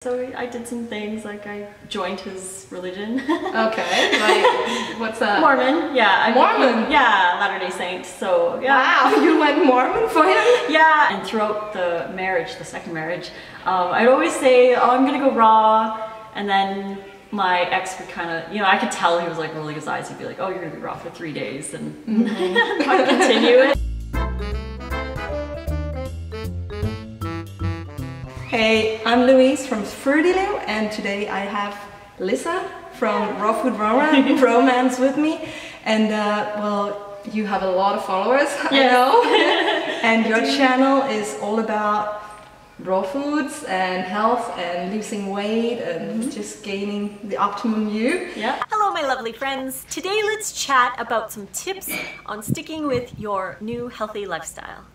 So I did some things, like I joined his religion. Okay, like, what's that? Mormon, yeah. Mormon? Yeah, Latter-day Saint, so yeah. Wow, you went Mormon for him? Yeah, and throughout the marriage, the second marriage, I'd always say, oh, I'm gonna go raw, and then my ex would kind of, you know, I could tell he was like rolling his eyes. He'd be like, oh, you're gonna be raw for 3 days, and I'd continue it. Hey, I'm Louise from FruityLou, and today I have Lissa from Raw Food Romance with me. And well, you have a lot of followers, I know. And your channel is all about raw foods and health and losing weight and just gaining the optimum you. Yeah. Hello my lovely friends. Today let's chat about some tips on sticking with your new healthy lifestyle.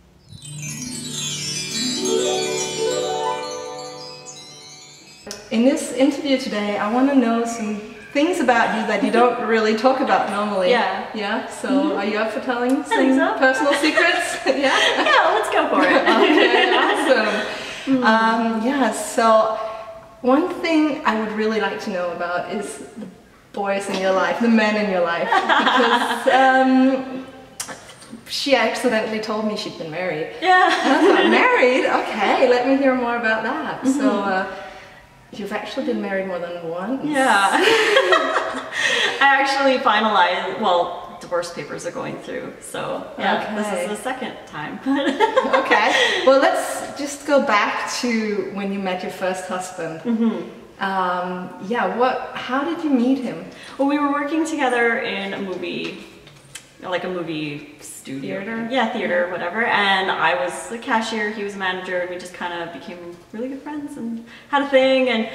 In this interview today, I want to know some things about you that you don't really talk about normally. Yeah. Yeah? So are you up for telling some personal secrets? Yeah? Yeah, let's go for it. Okay, awesome. Yeah, so one thing I would really like to know about is the boys in your life, the men in your life. Because she accidentally told me she'd been married. Yeah. And I thought, married? Okay, let me hear more about that. So you've actually been married more than once? Yeah. I actually finalized, well, divorce papers are going through, so yeah, This is the second time. Okay, well let's just go back to when you met your first husband. Yeah, how did you meet him? Well, we were working together in a movie, like a movie studio. Theater? Yeah, theater, whatever. And I was the cashier, he was a manager, and we just kind of became really good friends and had a thing. And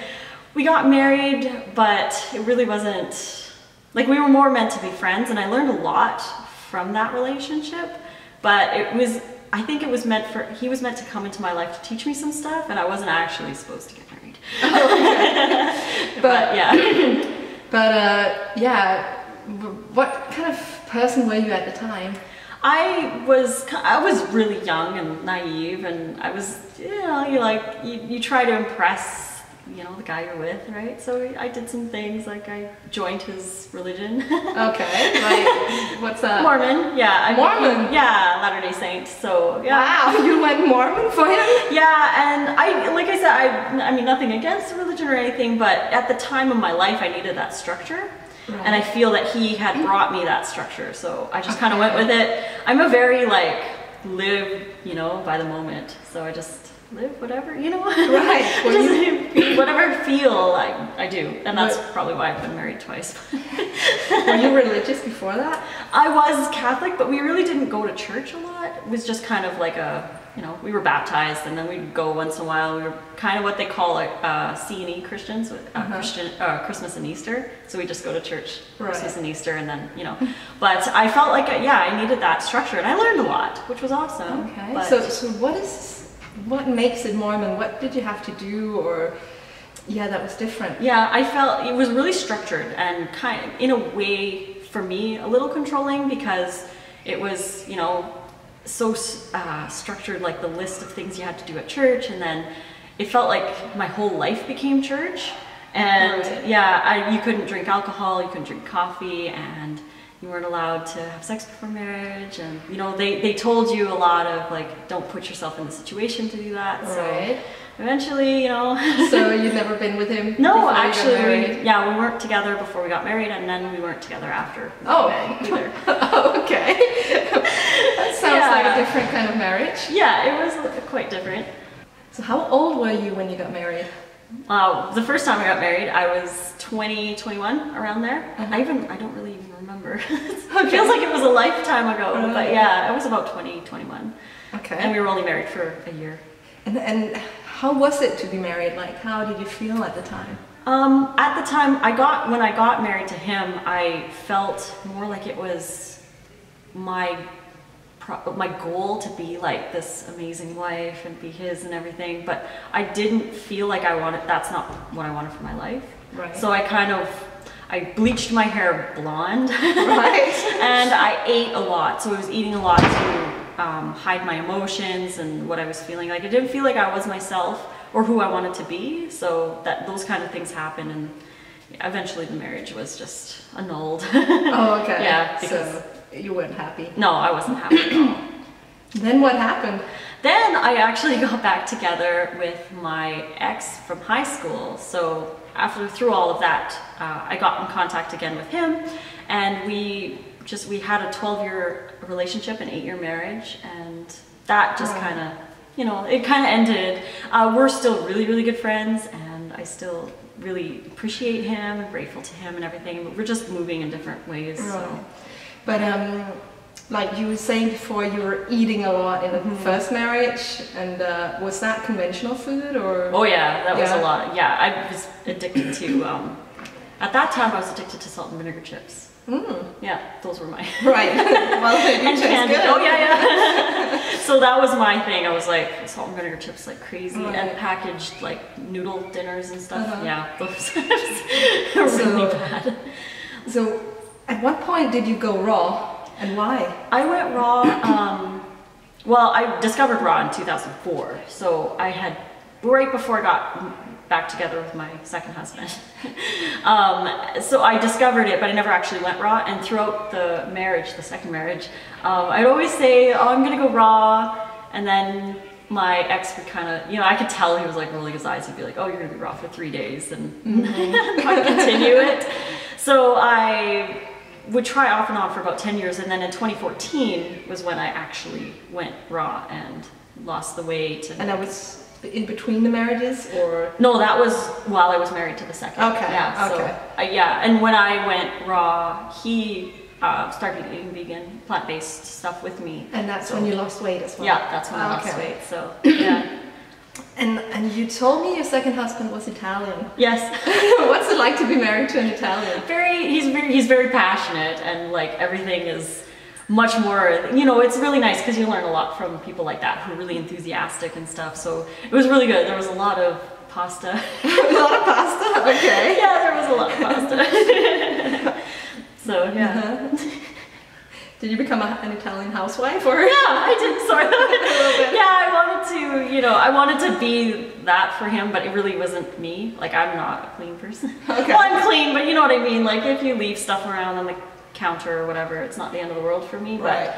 we got married, but it really wasn't, like, we were more meant to be friends, and I learned a lot from that relationship. But it was, I think it was meant for, he was meant to come into my life to teach me some stuff, and I wasn't actually supposed to get married. But yeah. Yeah, what kind of person were you at the time? I was really young and naive, and I was, you know, you try to impress, you know, the guy you're with, right? So I did some things, like I joined his religion. Okay, like, what's that? Mormon, yeah. Mormon? Yeah, Latter-day Saint, so yeah. Wow, you went Mormon for him? Yeah, and like I said, I mean, nothing against religion or anything, but at the time of my life, I needed that structure. Right. And I feel that he had brought me that structure, so I just kind of went with it. I'm a very, like, live, you know, by the moment, so I just live whatever, you know? Right. Just whatever I feel, I do, and that's probably why I've been married twice. Were you religious before that? I was Catholic, but we really didn't go to church a lot. It was just kind of like a, you know, we were baptized, and then we'd go once in a while. We were kind of what they call like C&E Christians, with Christmas and Easter. So we just go to church Christmas and Easter, and then, you know. But I felt like, yeah, I needed that structure, and I learned a lot, which was awesome. Okay. But So what makes it Mormon? What did you have to do, or that was different? Yeah, I felt it was really structured and kind of, in a way, for me, a little controlling, because it was, you know, so structured, like the list of things you had to do at church, and then it felt like my whole life became church. And yeah, you couldn't drink alcohol, you couldn't drink coffee, and you weren't allowed to have sex before marriage, and you know, they told you a lot of, like, don't put yourself in the situation to do that. So eventually, you know. So you've never been with him? No, actually, we weren't together before we got married, and then we weren't together after we got married either. Okay. That sounds like a different kind of marriage. Yeah, it was quite different. So how old were you when you got married? The first time I got married, I was 20, 21, around there. I don't really even remember. It feels like it was a lifetime ago, but yeah, it was about 20, 21. Okay. And we were only married for a year. And how was it to be married? Like, how did you feel at the time? At the time, when I got married to him, I felt more like it was my goal to be like this amazing wife and be his and everything, but I didn't feel like that's not what I wanted for my life. Right. So I bleached my hair blonde. Right. And I ate a lot, so I was eating a lot to hide my emotions and what I was feeling. Like, I didn't feel like I was myself or who I wanted to be. So that those kind of things happen, and eventually the marriage was just annulled. Oh, okay. Yeah, because so you weren't happy. no, I wasn't happy at all. Then what happened? Then I actually got back together with my ex from high school. So through all of that, I got in contact again with him, and we had a 12-year relationship, an 8-year marriage, and that just kind of, you know, it kind of ended. We're still really, really good friends, and I still really appreciate him and grateful to him and everything, but we're just moving in different ways. Right. So. But like you were saying before, you were eating a lot in the first marriage, and was that conventional food or? Oh yeah, that was a lot. Yeah, I was addicted to, at that time I was addicted to salt and vinegar chips. Yeah, those were my... Right. Well, and candy. Good. Oh yeah. So that was my thing. I was like, salt and vinegar chips like crazy, and packaged like noodle dinners and stuff. Yeah, those were really bad. So at what point did you go raw, and why? I went raw, well, I discovered raw in 2004. So I had, right before I got back together with my second husband. So I discovered it, but I never actually went raw. And throughout the marriage, the second marriage, I'd always say, oh, I'm gonna go raw. And then my ex would kind of, you know, I could tell he was like rolling his eyes. He'd be like, oh, you're gonna be raw for 3 days and not continue it. So I would try off and on for about 10 years. And then in 2014 was when I actually went raw and lost the weight. And that was in between the marriages, or? No, that was while I was married to the second. Okay. Yeah. So, yeah, and when I went raw, he started eating vegan, plant-based stuff with me. And that's when you lost weight as well? Yeah, that's when I lost weight, so, yeah. And you told me your second husband was Italian. Yes. What's it like to be married to an Italian? He's very passionate, and like everything is much more, you know, it's really nice because you learn a lot from people like that who are really enthusiastic and stuff. So it was really good. There was a lot of pasta. A lot of pasta? Okay. Yeah, there was a lot of pasta. So, yeah. Did you become an Italian housewife, or? Yeah, I did sort of. A little bit. Yeah, I wanted to, you know, I wanted to be that for him, but it really wasn't me. Like, I'm not a clean person. Okay. Well, I'm clean, but you know what I mean? Like, if you leave stuff around on the counter or whatever, it's not the end of the world for me. Right.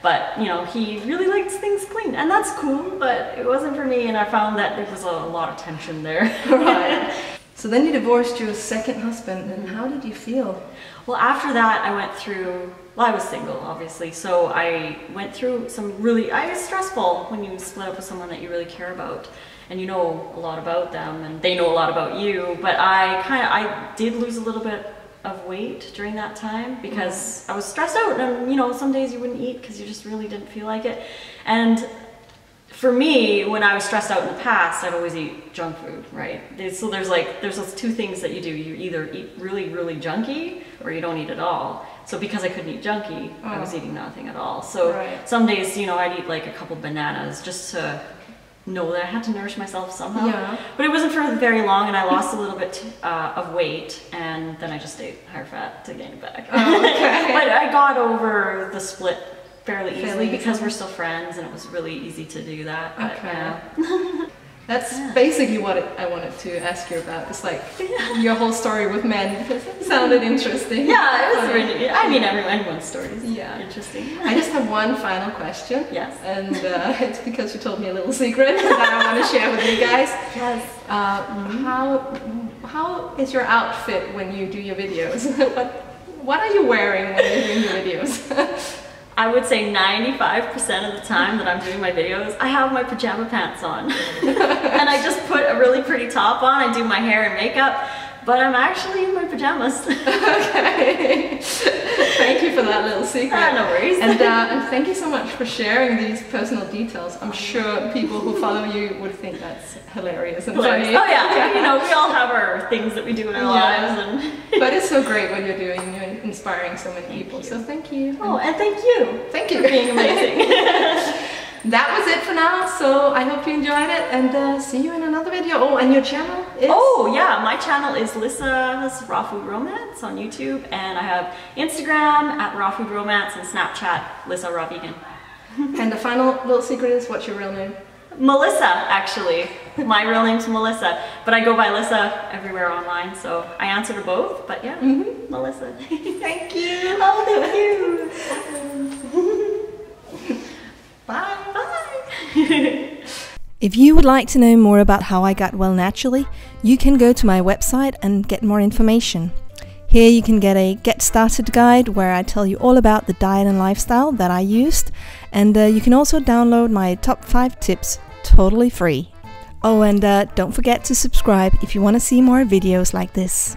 But you know, he really likes things clean, and that's cool, but it wasn't for me, and I found that there was a lot of tension there. Right. So then you divorced your second husband, and how did you feel? Well, after that, I went through, well, I was single, obviously, so I went through some really, it's stressful when you split up with someone that you really care about, and you know a lot about them, and they know a lot about you, but I did lose a little bit of weight during that time because I was stressed out, and you know, some days you wouldn't eat because you just really didn't feel like it. And for me, when I was stressed out in the past, I'd always eat junk food, right? So there's those two things that you do. You either eat really, really junky, or you don't eat at all. So because I couldn't eat junky, I was eating nothing at all. So some days, you know, I'd eat like a couple bananas just to know that I had to nourish myself somehow. Yeah. But it wasn't for very long, and I lost a little bit of weight, and then I just ate higher fat to gain it back. Oh, okay. But I got over the split fairly easily because we're still friends, and it was really easy to do that. But, yeah. That's basically what I wanted to ask you about. It's like your whole story with men, because it sounded interesting. Yeah, it was really, I mean, everyone's story is interesting. I just have one final question. Yes. And it's because you told me a little secret that I want to share with you guys. Yes. How is your outfit when you do your videos? What are you wearing when you're doing your videos? I would say 95% of the time that I'm doing my videos, I have my pajama pants on. And I just put a really pretty top on, I do my hair and makeup, but I'm actually in my pajamas. Okay. Thank you for that little secret. No worries. And thank you so much for sharing these personal details. I'm sure people who follow you would think that's hilarious and funny. Oh yeah, you know, we all have our things that we do in our lives. And but it's so great what you're doing. You're inspiring so many people. So thank you. Oh, and thank you. Thank you for being amazing. That was it for now, so I hope you enjoyed it, and see you in another video. Oh, and your channel is? Oh yeah, my channel is Lissa's Raw Food Romance on YouTube, and I have Instagram at Raw Food Romance and Snapchat Lissa Raw Vegan. And the final little secret is, what's your real name? Melissa, actually. My real name's Melissa, but I go by Lissa everywhere online, so I answer to both, but yeah, Melissa. Thank you. Oh, thank you. Bye. Bye. If you would like to know more about how I got well naturally, you can go to my website and get more information. Here you can get a Get Started guide where I tell you all about the diet and lifestyle that I used, and you can also download my top 5 tips totally free. Oh, and don't forget to subscribe if you want to see more videos like this.